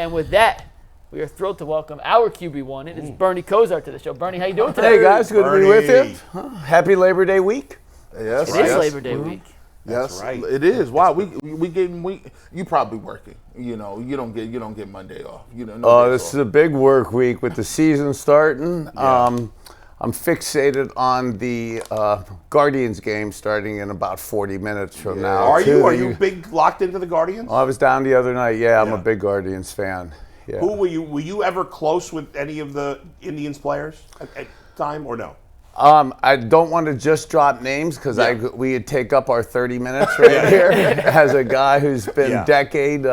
And with that, we are thrilled to welcome our QB1. It is Bernie Kosar to the show. Bernie, how you doing today? Hey guys, good to be with you. Happy Labor Day week. Yes, It is Labor Day week. Yes, right. It is. Wow, we getting you probably working. You know, you don't get Monday off. You know. Oh, this is a big work week with the season starting. I'm fixated on the Guardians game starting in about 40 minutes from now. Are you big locked into the Guardians? Oh, I was down the other night. Yeah, I'm a big Guardians fan. Yeah. Who were you ever close with any of the Indians players at time or no? I don't want to just drop names because we'd take up our 30 minutes right here as a guy who's been decades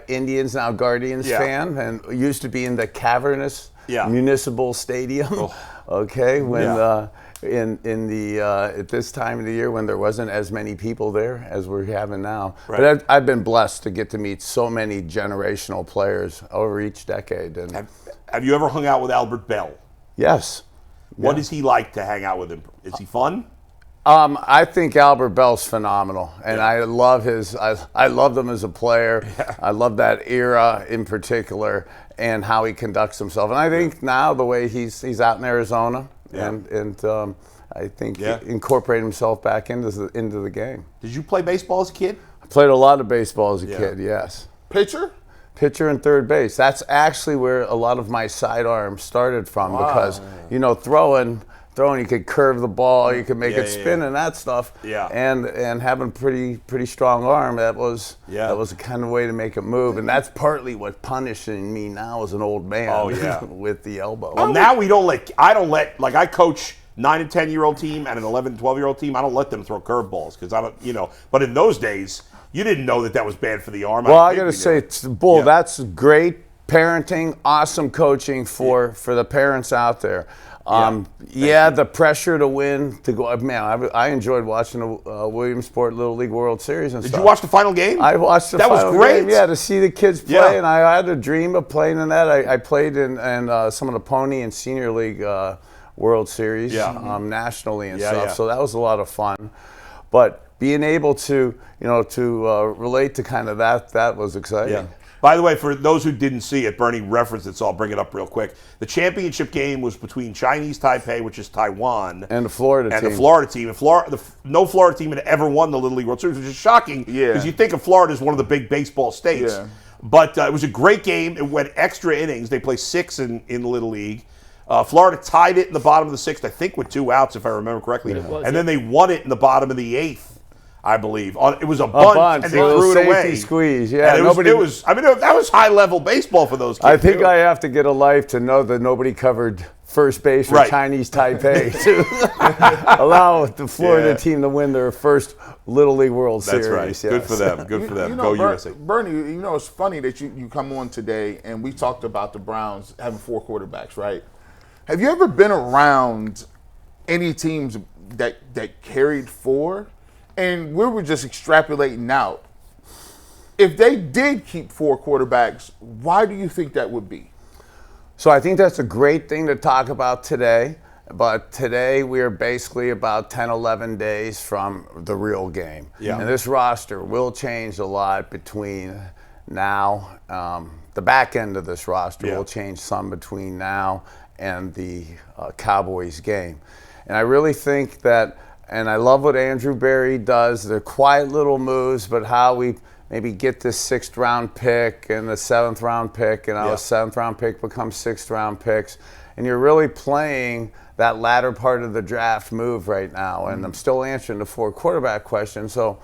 Indians, now Guardians fan, and used to be in the cavernous municipal stadium. Okay, when in the at this time of the year when there wasn't as many people there as we're having now. Right. But I've been blessed to get to meet so many generational players over each decade. And Have you ever hung out with Albert Bell? yes. What is he like to hang out with him? Is he fun? I think Albert Bell's phenomenal, and I love I loved him as a player. I love that era in particular and how he conducts himself. And I think now the way he's out in Arizona and I think incorporating himself back into the game. Did you play baseball as a kid? I played a lot of baseball as a kid. Yes. Pitcher and third base. That's actually where a lot of my sidearm started from because, throwing, you could curve the ball, you could make it spin and that stuff. Yeah. And having pretty strong arm, that was the kind of way to make it move. And that's partly what punishing me now as an old man with the elbow. Well, now I coach 9 and 10-year-old team and an 11 and 12-year-old team. I don't let them throw curveballs because I don't, but in those days, you didn't know that was bad for the arm. Well, I got to say, Bull, that's great parenting, awesome coaching for the parents out there. The pressure to win, to go. Man, I enjoyed watching the Williamsport Little League World Series and stuff. Did you watch the final game? I watched the final game. Yeah, to see the kids play, and I had a dream of playing in that. I played in some of the Pony and Senior League World Series nationally and stuff. So that was a lot of fun. But being able to, relate to kind of that was exciting. Yeah. By the way, for those who didn't see it, Bernie referenced it, so I'll bring it up real quick. The championship game was between Chinese Taipei, which is Taiwan, and the Florida team. And no Florida team had ever won the Little League World Series, which is shocking because you think of Florida as one of the big baseball states. Yeah. But it was a great game. It went extra innings. They play 6 in the Little League. Florida tied it in the bottom of the 6th, I think, with 2 outs, if I remember correctly. And then they won it in the bottom of the 8th. I believe it was a bunt, and they threw it away. Squeeze, that was high-level baseball for those kids. I think I have to get a life to know that nobody covered first base for Chinese Taipei to allow the Florida team to win their first Little League World Series. That's right. Yes. Good for them. Good for them. Go USA. Bernie, it's funny that you come on today and we talked about the Browns having 4 quarterbacks, right? Have you ever been around any teams that carried 4? And we were just extrapolating out. If they did keep 4 quarterbacks, why do you think that would be? So I think that's a great thing to talk about today. But today we are basically about 10, 11 days from the real game. Yeah. And this roster will change a lot between now. The back end of this roster will change some between now and the Cowboys game. And I really think that, and I love what Andrew Berry does. They're quiet little moves, but how we maybe get this 6th round pick and the 7th round pick, and our 7th round pick becomes 6th round picks. And you're really playing that latter part of the draft move right now. And I'm still answering the 4 quarterback question. So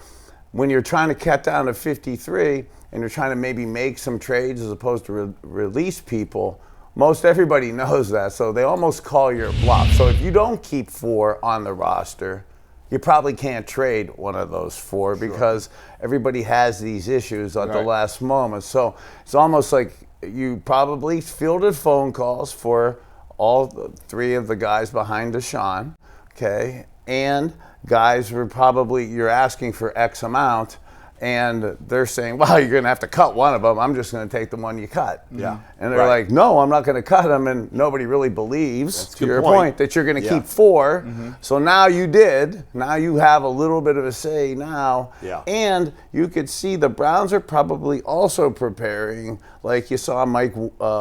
when you're trying to cut down to 53 and you're trying to maybe make some trades as opposed to release people, most everybody knows that. So they almost call your bluff. So if you don't keep 4 on the roster, you probably can't trade one of those 4 because everybody has these issues at the last moment. So it's almost like you probably fielded phone calls for all 3 of the guys behind Deshaun, okay? And guys were probably, you're asking for X amount, And they're saying, well, you're going to have to cut one of them. I'm just going to take the one you cut. Yeah. And they're like, no, I'm not going to cut them. And nobody really believes, to your point, that you're going to keep 4. So now you did. Now you have a little bit of a say now. Yeah. And you could see the Browns are probably also preparing. Like you saw Mike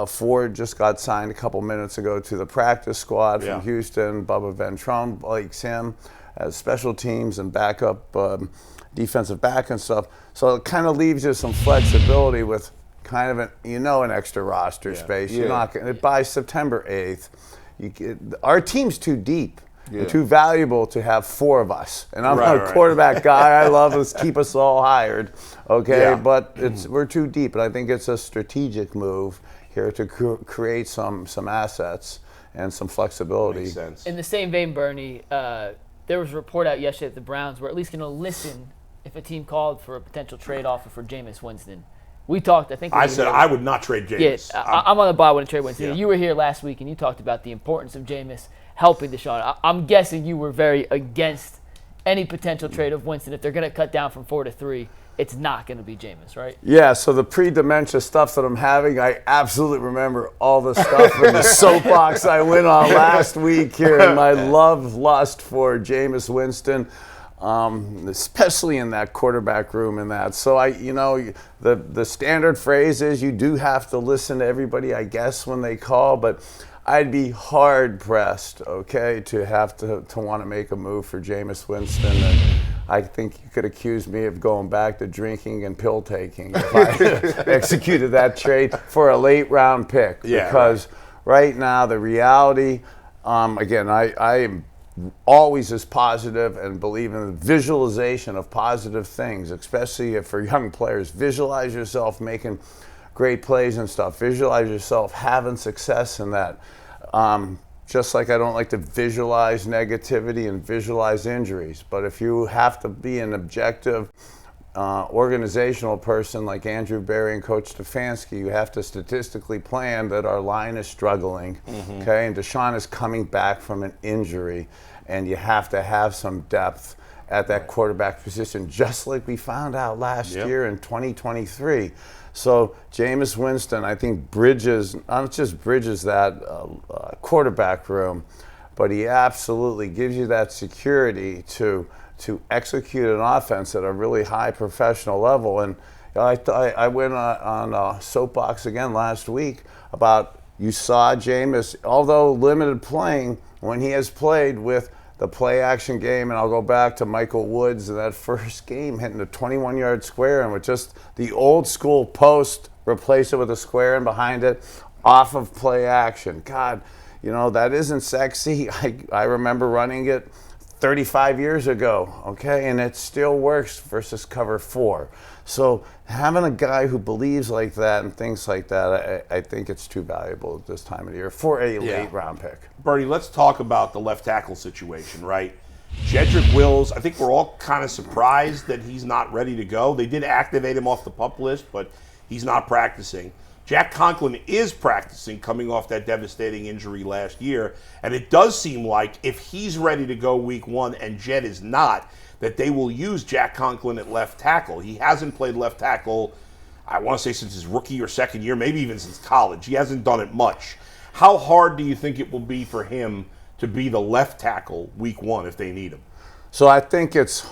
Ford just got signed a couple minutes ago to the practice squad from Houston. Bubba Ventrone likes him as special teams and backup defensive back and stuff. So it kind of leaves you some flexibility with kind of an extra roster space. You're not gonna, by September 8th, our team's too deep. And too valuable to have 4 of us. And I'm not a quarterback guy. I love us, keep us all hired. Okay, but we're too deep. And I think it's a strategic move here to create some assets and some flexibility. Makes sense. In the same vein, Bernie, there was a report out yesterday that the Browns were at least going to listen if a team called for a potential trade offer for Jameis Winston. We talked, I think. I said I would not trade Jameis. Yeah, I'm on the buy when trade Winston. Yeah. You were here last week and you talked about the importance of Jameis helping Deshaun. I'm guessing you were very against any potential trade of Winston. If they're going to cut down from 4 to 3, it's not going to be Jameis, right? Yeah, so the pre-dementia stuff that I'm having, I absolutely remember all the stuff in the soapbox I went on last week here and my lust for Jameis Winston. Especially in that quarterback room and that. So the standard phrase is you do have to listen to everybody, I guess, when they call, but I'd be hard pressed, to have to want to make a move for Jameis Winston. And I think you could accuse me of going back to drinking and pill taking if I executed that trade for a late round pick. Because right now the reality, again, I am always as positive and believe in the visualization of positive things, especially for young players. Visualize yourself making great plays and stuff. Visualize yourself having success in that. Just like I don't like to visualize negativity and visualize injuries. But if you have to be an objective organizational person like Andrew Berry and Coach Stefanski, you have to statistically plan that our line is struggling, and Deshaun is coming back from an injury, and you have to have some depth at that quarterback position, just like we found out last year in 2023. So Jameis Winston, I think, not just bridges that quarterback room, but he absolutely gives you that security to execute an offense at a really high professional level. And I went on a soapbox again last week about, you saw Jameis, although limited playing, when he has played with the play-action game, and I'll go back to Michael Woods in that first game, hitting a 21-yard square, and with just the old-school post, replace it with a square and behind it, off of play-action. God, that isn't sexy. I remember running it 35 years ago, and it still works versus cover 4. So having a guy who believes like that and thinks like that, I think it's too valuable at this time of the year for a late round pick. Bernie, let's talk about the left tackle situation, right? Jedrick Wills, I think we're all kind of surprised that he's not ready to go. They did activate him off the PUP list, but he's not practicing. Jack Conklin is practicing, coming off that devastating injury last year, and it does seem like if he's ready to go week 1 and Jed is not, that they will use Jack Conklin at left tackle. He hasn't played left tackle, I want to say, since his rookie or second year, maybe even since college. He hasn't done it much. How hard do you think it will be for him to be the left tackle week 1 if they need him? So I think it's,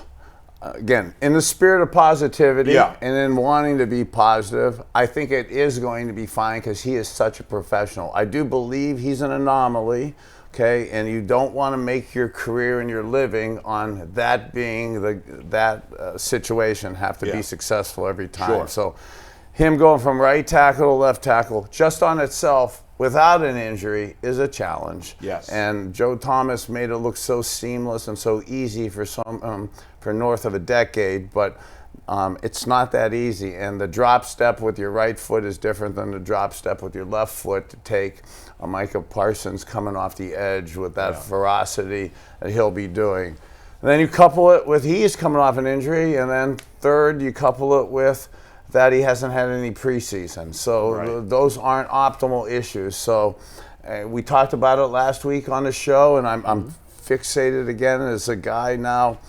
again, in the spirit of positivity and in wanting to be positive, I think it is going to be fine because he is such a professional. I do believe he's an anomaly, and you don't want to make your career and your living on that being that situation, have to be successful every time. So him going from right tackle to left tackle just on itself without an injury is a challenge. Yes. And Joe Thomas made it look so seamless and so easy for for north of a decade, but it's not that easy. And the drop step with your right foot is different than the drop step with your left foot to take a Micah Parsons coming off the edge with that ferocity that he'll be doing. And then you couple it with he's coming off an injury, and then third, you couple it with that he hasn't had any preseason. So those aren't optimal issues. So we talked about it last week on the show, and I'm fixated again as a guy now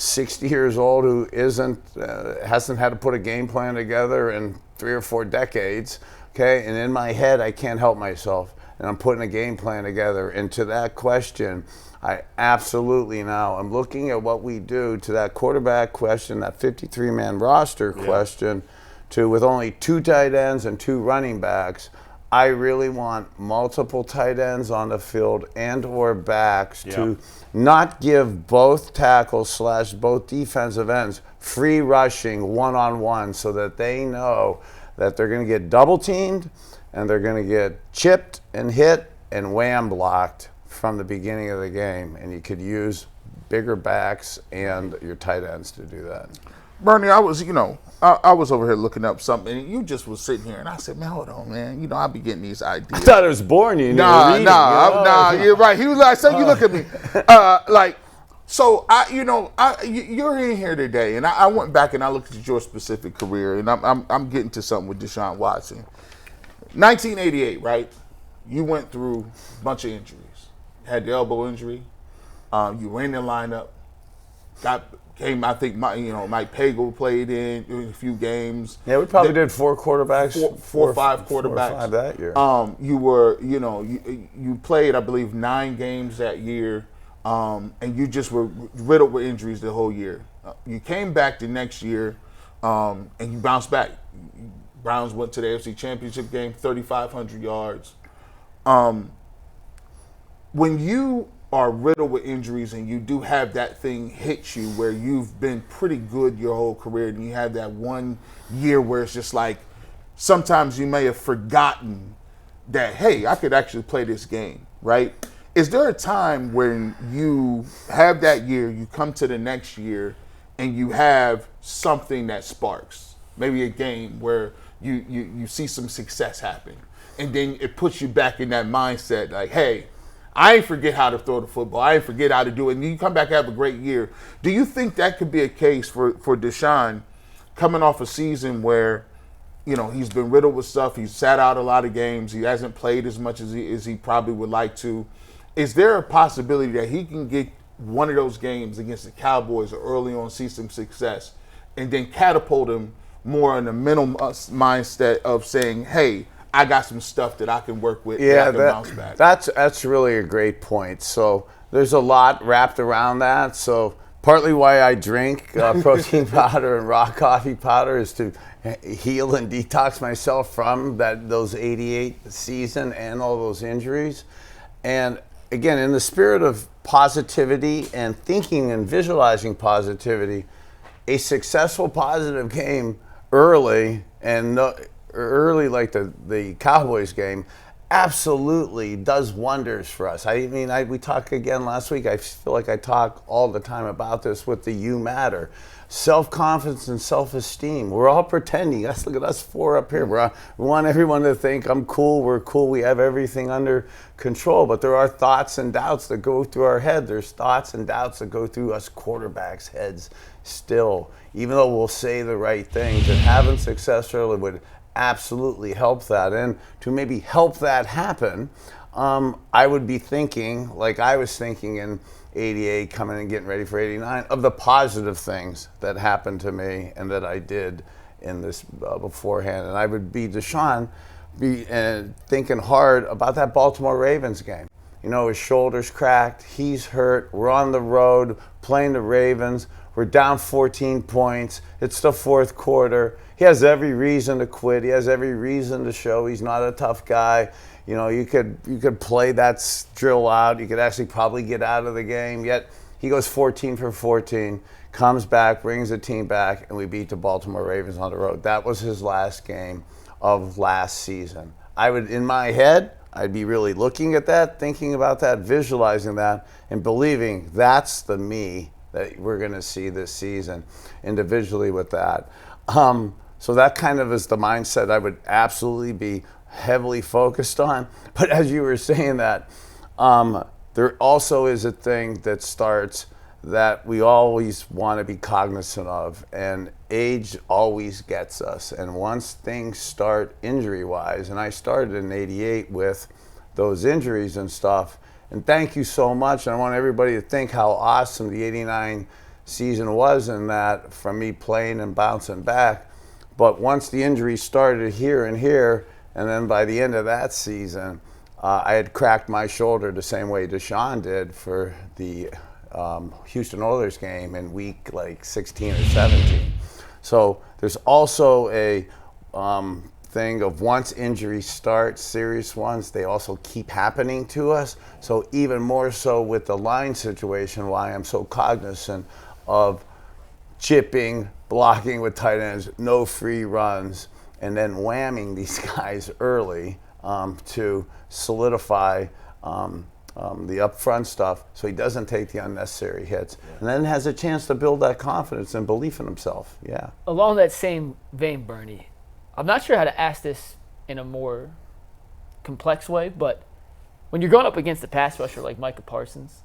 60 years old who hasn't had to put a game plan together in 3 or 4 decades, okay? And in my head, I can't help myself, and I'm putting a game plan together. And to that question, I absolutely now I'm looking at what we do to that quarterback question, that 53-man roster question, to with only 2 tight ends and 2 running backs. I really want multiple tight ends on the field and or backs to not give both tackles / both defensive ends free rushing one-on-one so that they know that they're going to get double teamed and they're going to get chipped and hit and wham blocked from the beginning of the game. And you could use bigger backs and your tight ends to do that. Bernie, I was over here looking up something, and you just was sitting here, and I said, man, hold on, man. I'll be getting these ideas. I thought it was boring. You're you're right. He was like, so you look at me. You're in here today, and I went back and I looked at your specific career, and I'm getting to something with Deshaun Watson. 1988, right? You went through a bunch of injuries. Had the elbow injury. You were in the lineup. I think Mike Pagel played in a few games. Yeah, we probably did 4 quarterbacks, 4 or 5 quarterbacks. 4 or 5 that year. You played, I believe, 9 games that year, and you just were riddled with injuries the whole year. You came back the next year, and you bounced back. Browns went to the AFC Championship game, 3,500 yards. When you are riddled with injuries and you do have that thing hit you where you've been pretty good your whole career and you have that one year where it's just like sometimes you may have forgotten that, hey, I could actually play this game, right? Is there a time when you have that year, you come to the next year, and you have something that sparks? Maybe a game where you see some success happen, and then it puts you back in that mindset like, hey, I ain't forget how to throw the football. I ain't forget how to do it. And you come back and have a great year. Do you think that could be a case for Deshaun coming off a season where, he's been riddled with stuff. He's sat out a lot of games. He hasn't played as much as he probably would like to. Is there a possibility that he can get one of those games against the Cowboys early on, see some success, and then catapult him more in the mental mindset of saying, hey, I got some stuff that I can work with. Yeah, I can bounce back. That's really a great point. So there's a lot wrapped around that. So partly why I drink protein powder and raw coffee powder is to heal and detox myself from those 88 season and all those injuries. And again, in the spirit of positivity and thinking and visualizing positivity, a successful positive game early and early like the Cowboys game absolutely does wonders for us. We talked again last week. I feel like I talk all the time about this with the You Matter. Self-confidence and self-esteem. We're all pretending. Look at us 4 up here. We want everyone to think I'm cool, we're cool, we have everything under control. But there are thoughts and doubts that go through our head. There's thoughts and doubts that go through us quarterbacks' heads still. Even though we'll say the right things, and having success early would absolutely help that. And to maybe help that happen, I would be thinking, like I was thinking in 88, coming and getting ready for 89, of the positive things that happened to me and that I did in this beforehand. And I would be Deshaun, thinking hard about that Baltimore Ravens game. His shoulder's cracked, he's hurt, we're on the road playing the Ravens, we're down 14 points, it's the 4th quarter. He has every reason to quit. He has every reason to show he's not a tough guy. You could play that drill out. You could actually probably get out of the game. Yet he goes 14 for 14, comes back, brings the team back, and we beat the Baltimore Ravens on the road. That was his last game of last season. In my head, I'd be really looking at that, thinking about that, visualizing that, and believing that's the me that we're going to see this season individually with that. So that kind of is the mindset I would absolutely be heavily focused on. But as you were saying that, there also is a thing that starts that we always want to be cognizant of, and age always gets us. And once things start injury-wise, and I started in 88 with those injuries and stuff, and thank you so much. And I want everybody to think how awesome the 89 season was in that from me playing and bouncing back. But once the injuries started here and here, and then by the end of that season, I had cracked my shoulder the same way Deshaun did for the Houston Oilers game in week like 16 or 17. So there's also a thing of once injuries start, serious ones, they also keep happening to us. So even more so with the line situation, why I'm so cognizant of chipping, blocking with tight ends, no free runs, and then whamming these guys early to solidify the upfront stuff so he doesn't take the unnecessary hits, and then has a chance to build that confidence and belief in himself. Yeah. Along that same vein, Bernie, I'm not sure how to ask this in a more complex way, but when you're going up against a pass rusher like Micah Parsons,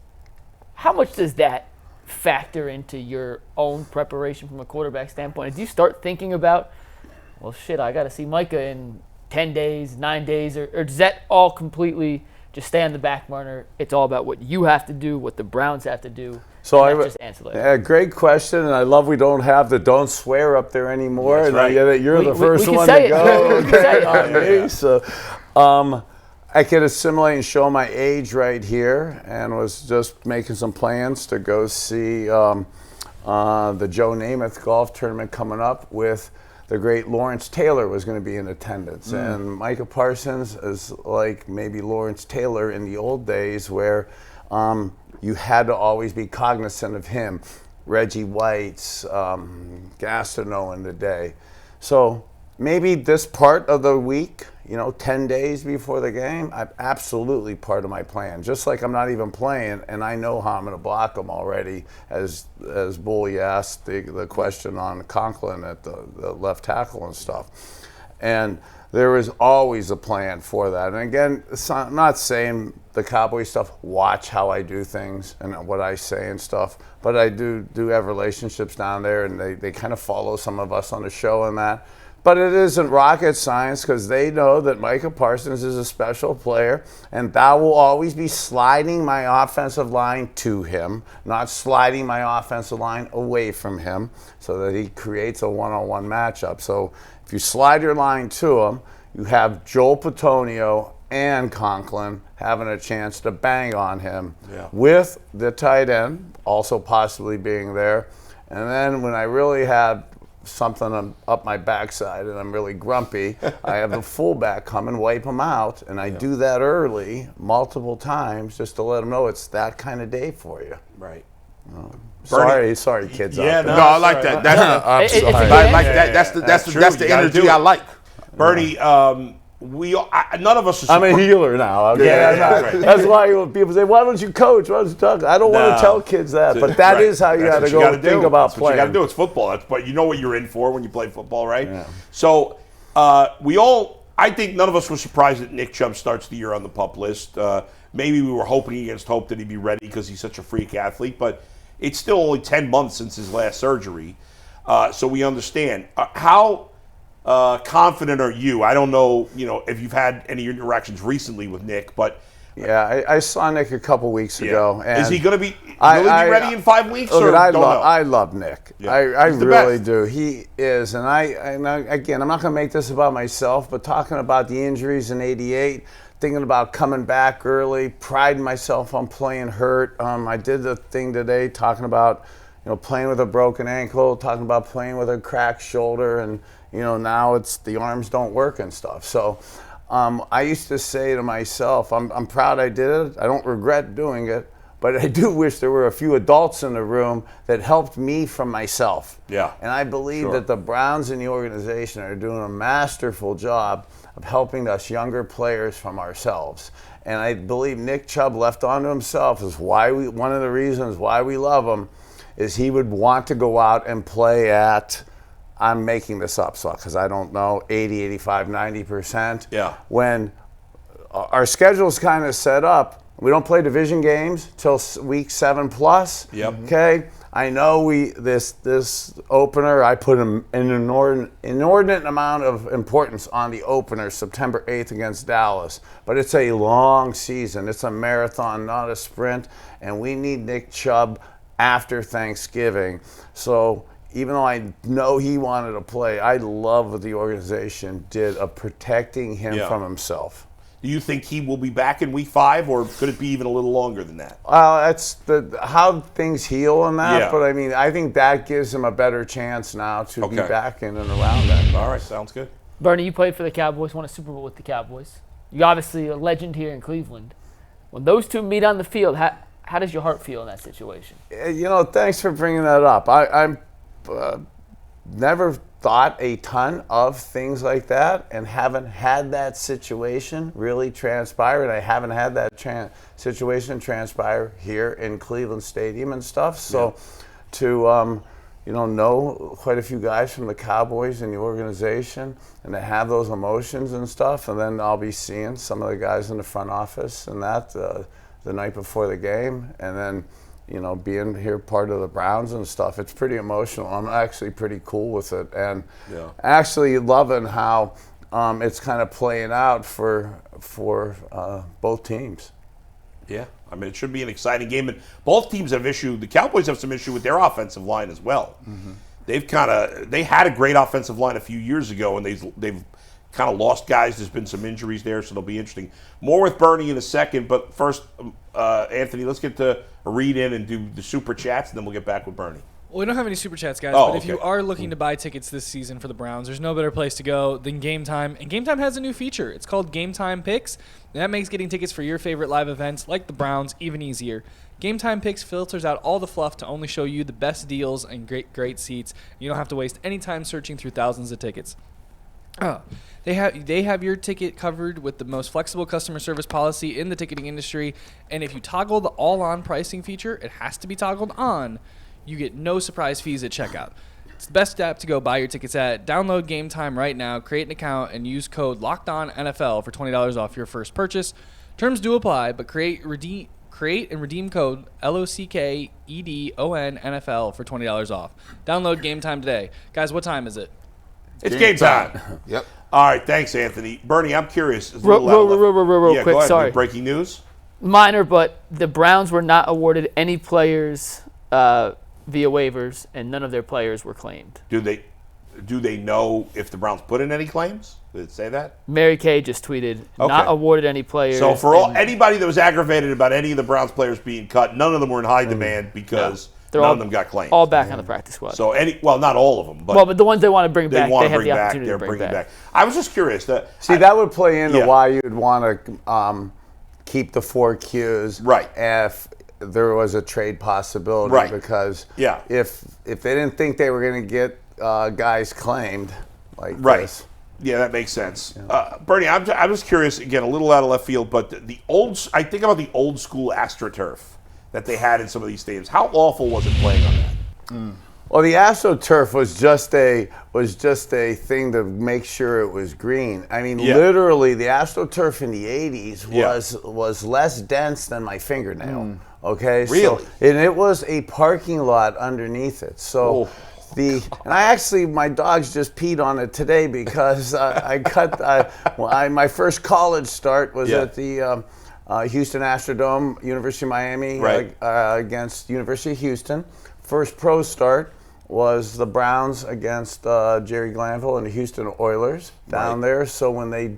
how much does that factor into your own preparation from a quarterback standpoint? Do you start thinking about, well, shit, I got to see Micah in 10 days, 9 days, or does that all completely just stay on the back burner? It's all about what you have to do, what the Browns have to do. So just ancillary. Yeah, great question, and I love we don't have the don't swear up there anymore. That's right. And you're the first we one say to it. go. We can say it. Okay, so I can assimilate and show my age right here, and was just making some plans to go see the Joe Namath golf tournament coming up with the great Lawrence Taylor was going to be in attendance. And Micah Parsons is like maybe Lawrence Taylor in the old days where you had to always be cognizant of him. Reggie White's, Gastineau in the day. So maybe this part of the week, 10 days before the game, I'm absolutely part of my plan. Just like I'm not even playing, and I know how I'm going to block them already, as Bully asked the question on Conklin at the left tackle and stuff. And there is always a plan for that. And again, I'm not saying the Cowboy stuff, watch how I do things and what I say and stuff, but I do have relationships down there, and they kind of follow some of us on the show and that. But it isn't rocket science, because they know that Micah Parsons is a special player, and that will always be sliding my offensive line to him, not sliding my offensive line away from him, so that he creates a one-on-one matchup. So if you slide your line to him, you have Joel Petonio and Conklin having a chance to bang on him with the tight end also possibly being there. And then when I really have something up my backside and I'm really grumpy, I have the fullback come and wipe him out, and I do that early multiple times just to let them know it's that kind of day for you. Right. Sorry, kids. Yeah, out there. No, I like that. That's It's a good I like answer. that. That's true. the You gotta energy do it. I like. Bernie, none of us are I'm a healer now. Okay? Yeah, That's why when people say, "Why don't you coach? Why don't you talk?" I don't want to tell kids that, but that is how you got to go think about That's playing. what you got to do. It's football. But you know what you're in for when you play football, right? Yeah. So I think none of us were surprised that Nick Chubb starts the year on the PUP list. Maybe we were hoping against hope that he'd be ready because he's such a freak athlete, but it's still only 10 months since his last surgery. So we understand. How confident are you? I don't know, if you've had any interactions recently with Nick, but Yeah, I saw Nick a couple weeks ago. And is he going to be ready in 5 weeks? I love Nick. Yeah. I He's the really best. do. He is, and again, I'm not going to make this about myself, but talking about the injuries in '88, thinking about coming back early, priding myself on playing hurt. I did the thing today talking about, playing with a broken ankle, talking about playing with a cracked shoulder, and now it's the arms don't work and stuff. So. I used to say to myself, I'm proud I did it. I don't regret doing it, but I do wish there were a few adults in the room that helped me from myself. Yeah. And I believe that the Browns and the organization are doing a masterful job of helping us younger players from ourselves. And I believe Nick Chubb left onto himself is one of the reasons why we love him is he would want to go out and play at, I'm making this up, because I don't know, 80, 85, 90%. Yeah. When our schedule's kind of set up, we don't play division games till week 7+. Yep. Okay? I know this opener, I put an inordinate amount of importance on the opener, September 8th against Dallas. But it's a long season. It's a marathon, not a sprint. And we need Nick Chubb after Thanksgiving. So even though I know he wanted to play, I love what the organization did of protecting him from himself. Do you think he will be back in week 5, or could it be even a little longer than that? That's how things heal and that. Yeah. But I mean, I think that gives him a better chance now to be back in and around that. All right, sounds good. Bernie, you played for the Cowboys, won a Super Bowl with the Cowboys. You're obviously a legend here in Cleveland. When those two meet on the field, how does your heart feel in that situation? Thanks for bringing that up. I'm never thought a ton of things like that and haven't had that situation really transpire. And I haven't had that situation transpire here in Cleveland Stadium and stuff. So to know quite a few guys from the Cowboys in the organization and to have those emotions and stuff, and then I'll be seeing some of the guys in the front office and that the night before the game, and then being here part of the Browns and stuff, it's pretty emotional. I'm actually pretty cool with it, and actually loving how it's kind of playing out for both teams. Yeah, I mean, it should be an exciting game. And both teams have issue. The Cowboys have some issue with their offensive line as well. Mm-hmm. They had a great offensive line a few years ago, and they've kind of lost guys. There's been some injuries there, so they'll be interesting. More with Bernie in a second, but first, Anthony, let's get to a read-in and do the Super Chats, and then we'll get back with Bernie. Well, we don't have any Super Chats, guys, Oh, but if okay. you are looking to buy tickets this season for the Browns, there's no better place to go than Game Time. And Game Time has a new feature. It's called Game Time Picks, and that makes getting tickets for your favorite live events like the Browns even easier. Game Time Picks filters out all the fluff to only show you the best deals and great seats. You don't have to waste any time searching through thousands of tickets. They have your ticket covered with the most flexible customer service policy in the ticketing industry, and if you toggle the all-on pricing feature, it has to be toggled on. You get no surprise fees at checkout. It's the best app to go buy your tickets at. Download Game Time right now, create an account, and use code LOCKEDONNFL for $20 off your first purchase. Terms do apply, but create and redeem code LOCKEDONNFL for $20 off. Download Game Time today. Guys, what time is it? It's game time. Yep. All right, thanks, Anthony. Bernie, I'm curious. Real quick, go ahead. sorry. Breaking news? Minor, but the Browns were not awarded any players via waivers, and none of their players were claimed. Do they know if the Browns put in any claims? Did it say that? Mary Kay just tweeted, not awarded any players. So for anybody that was aggravated about any of the Browns players being cut, none of them were in high demand because none of them got claimed. All back on the practice squad. So not all of them, but the ones they want to bring back, they have the back. opportunity They're to bring bringing back. I was just curious. That would play into why you'd want to keep the 4 Qs if there was a trade possibility, because if they didn't think they were going to get guys claimed like this. Yeah, that makes sense. Bernie, I was curious, again, a little out of left field, but I think about the old school AstroTurf that they had in some of these stadiums. How awful was it playing on that? Well, the AstroTurf was just a thing to make sure it was green. I mean, literally, the AstroTurf in the 80s was less dense than my fingernail. Okay, really, and it was a parking lot underneath it. So. My dogs just peed on it today because my first college start was at the Houston Astrodome, University of Miami, against University of Houston. First pro start was the Browns against Jerry Glanville and the Houston Oilers down there. So when they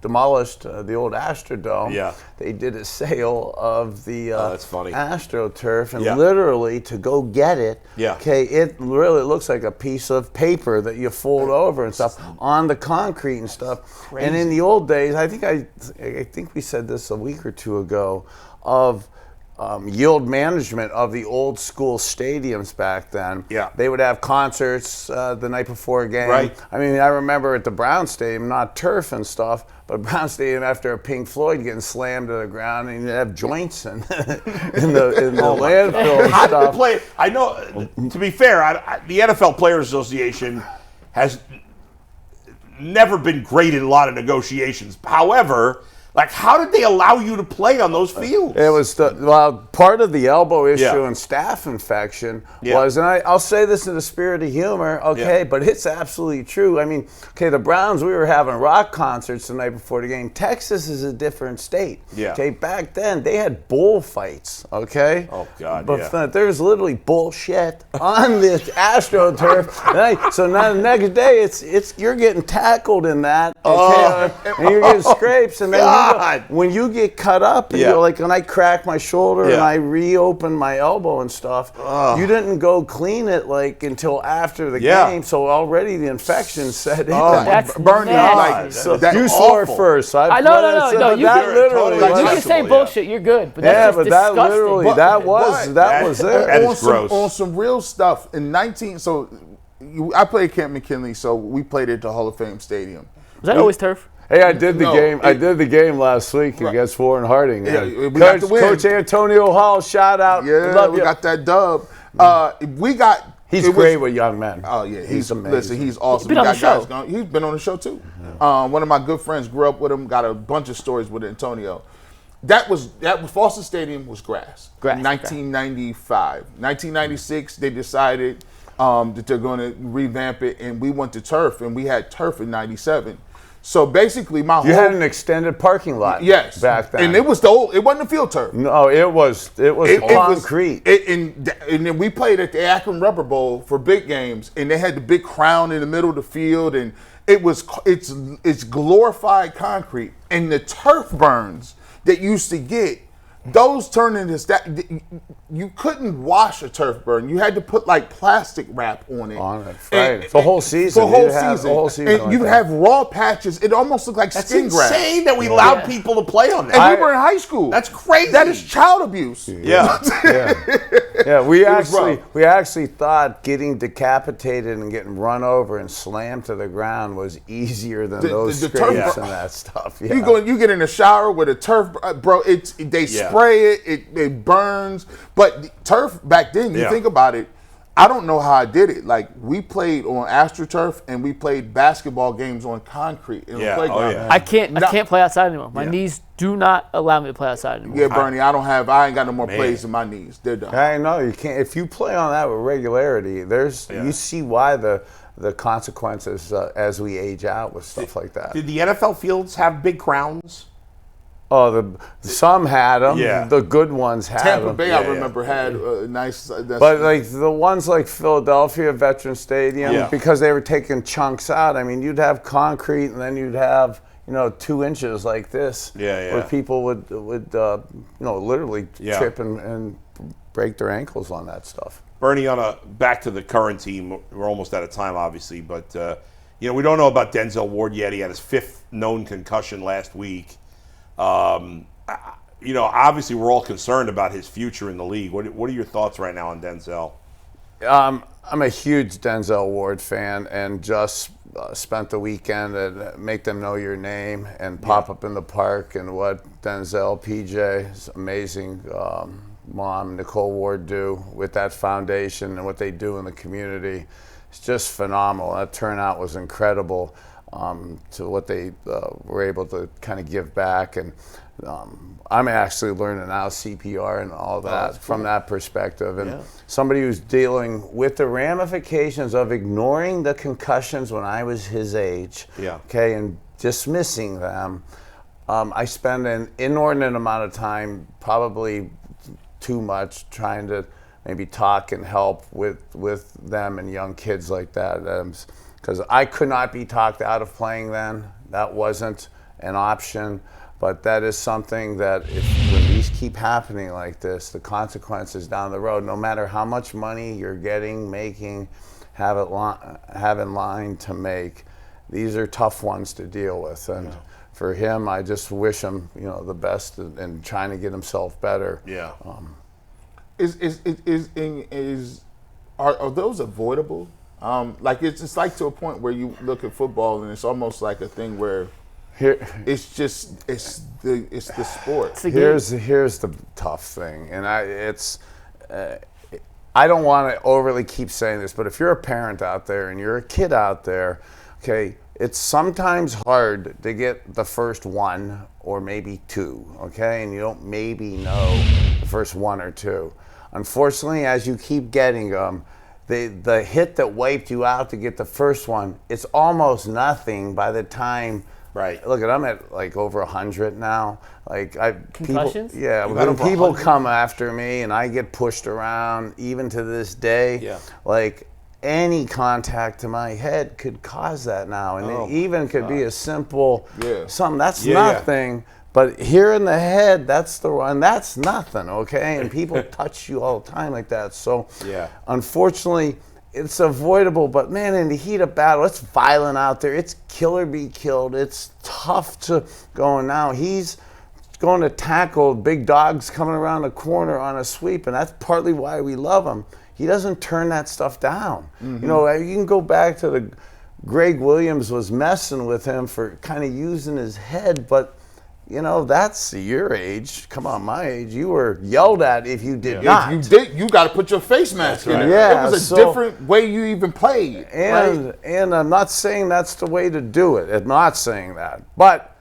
demolished the old Astrodome, they did a sale of the AstroTurf, and literally to go get it, it really looks like a piece of paper that you fold over and stuff on the concrete and stuff. Crazy. And in the old days, I think we said this a week or two ago, of yield management of the old school stadiums back then. They would have concerts the night before a game. I mean, I remember at the Brown Stadium, not turf and stuff, but Brown Stadium after a Pink Floyd getting slammed to the ground, and you'd have joints in the landfill and stuff. I know, to be fair, the NFL Players Association has never been great in a lot of negotiations. However, Like, how did they allow you to play on those fields? It was part of the elbow issue and staph infection was, and I'll say this in the spirit of humor, but it's absolutely true. I mean, the Browns, we were having rock concerts the night before the game. Texas is a different state. Back then they had bullfights. Oh God. But there's literally bullshit on this AstroTurf. So now the next day it's you're getting tackled in that. And you're getting scrapes, and then when you get cut up, and you're like, when I cracked my shoulder and I reopened my elbow and stuff, you didn't go clean it until after the game, so already the infection set in. That's Bernie, you swore first. No. You can say bullshit. You're good, but that's just that disgusting. literally that was it. That is gross. On some real stuff in I played Camp McKinley, so we played at the Hall of Fame Stadium. Was that always turf? Hey, I did the game. I did the game last week against Warren Harding. We got the win. Coach Antonio Hall, shout out. Yeah, we got that dub. He's great with young men. Oh yeah, he's amazing. Listen, he's awesome. He's been on the show. He's been on the show too. One of my good friends grew up with him. Got a bunch of stories with Antonio. That was Foster Stadium was grass. In 1995, 1996, they decided that they're going to revamp it, and we went to turf, and we had turf in '97. So basically, you had an extended parking lot. Yes, back then, and it was it wasn't a field turf. No, it was concrete. And then we played at the Akron Rubber Bowl for big games, and they had the big crown in the middle of the field, and it's glorified concrete, and the turf burns that used to get. Those turned into you couldn't wash a turf burn. You had to put plastic wrap on it. Right. The whole season. And you would have raw patches. It almost looked like skin grass. It's insane that we allowed people to play on that. And we were in high school. That's crazy. That is child abuse. Yeah. We actually thought getting decapitated and getting run over and slammed to the ground was easier than those scrapes and that stuff. Yeah. You get in the shower with a turf, bro. They spray it burns. But turf back then, you think about it. I don't know how I did it. We played on AstroTurf and we played basketball games on concrete in the playground. I can't play outside anymore. My knees do not allow me to play outside anymore. Yeah, Bernie, I ain't got no more plays in my knees. They're done. I know you can't. If you play on that with regularity, you see why the consequences as we age out with stuff like that. Did the NFL fields have big crowns? Oh, some had them. Yeah. The good ones had them. Tampa Bay, I remember, had a nice. But the ones like Philadelphia Veteran Stadium, because they were taking chunks out. I mean, you'd have concrete, and then you'd have 2 inches like this, where people would literally trip and break their ankles on that stuff. Bernie, back to the current team. We're almost out of time, obviously, but we don't know about Denzel Ward yet. He had his 5th known concussion last week. Obviously we're all concerned about his future in the league. What are your thoughts right now on Denzel? I'm a huge Denzel Ward fan, and just spent the weekend at Make Them Know Your Name and pop up in the park, and what Denzel, PJ's amazing mom, Nicole Ward, do with that foundation and what they do in the community. It's just phenomenal. That turnout was incredible. To what they were able to kind of give back, and I'm actually learning now CPR and all that from that perspective, and somebody who's dealing with the ramifications of ignoring the concussions when I was his age, and dismissing them. I spend an inordinate amount of time, probably too much, trying to maybe talk and help with them and young kids like that. Because I could not be talked out of playing then. That wasn't an option. But that is something that when these keep happening like this, the consequences down the road, no matter how much money you're making, have in line to make, these are tough ones to deal with. And for him, I just wish him the best in trying to get himself better. Yeah. Are those avoidable? It's like to a point where you look at football and it's almost like a thing where it's the sport. Here's the tough thing, and I don't want to overly keep saying this, but if you're a parent out there and you're a kid out there, it's sometimes hard to get the first one or maybe two, okay? And you don't maybe know the first one or two. Unfortunately, as you keep getting them, the hit that wiped you out to get the first one, it's almost nothing by the time. Right. Look, I'm at like over 100 now. Like Concussions? People, yeah. When people come after me and I get pushed around, even to this day, like any contact to my head could cause that now, and it even could be a simple something that's nothing. But here in the head, that's the one. That's nothing, okay? And people touch you all the time like that. So, unfortunately, it's avoidable. But man, in the heat of battle, it's violent out there. It's kill or be killed. It's tough to go. Now he's going to tackle big dogs coming around the corner on a sweep, and that's partly why we love him. He doesn't turn that stuff down. You know, you can go back to the Greg Williams was messing with him for kind of using his head, but you know, that's your age. Come on, my age. You were yelled at if you did not. If you did, you got to put your face mask in. Yeah, it was a different way you even played. And I'm not saying that's the way to do it. I'm not saying that. But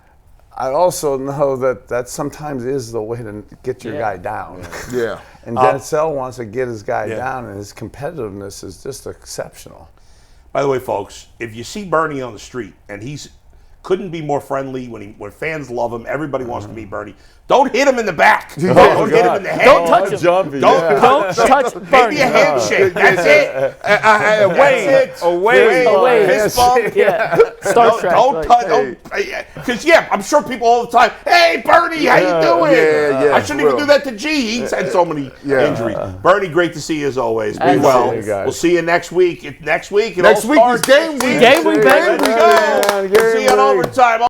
I also know that sometimes is the way to get your guy down. Yeah. And Denzel wants to get his guy down, and his competitiveness is just exceptional. By the way, folks, if you see Bernie on the street and he's couldn't be more friendly when fans love him, everybody wants to meet Bernie. Don't hit him in the back. Don't hit him in the head. Don't touch him. Don't touch Bernie. Maybe a handshake. That's it. Away. Fist bump. Yeah. Star Trek. Don't touch. Because I'm sure people all the time. Hey, Bernie, how you doing? I shouldn't even do that to G. He's had so many injuries. Bernie, great to see you as always. Be well. We'll see you next week. Next week is game week. Game week, baby. Let's go. We'll see you in overtime.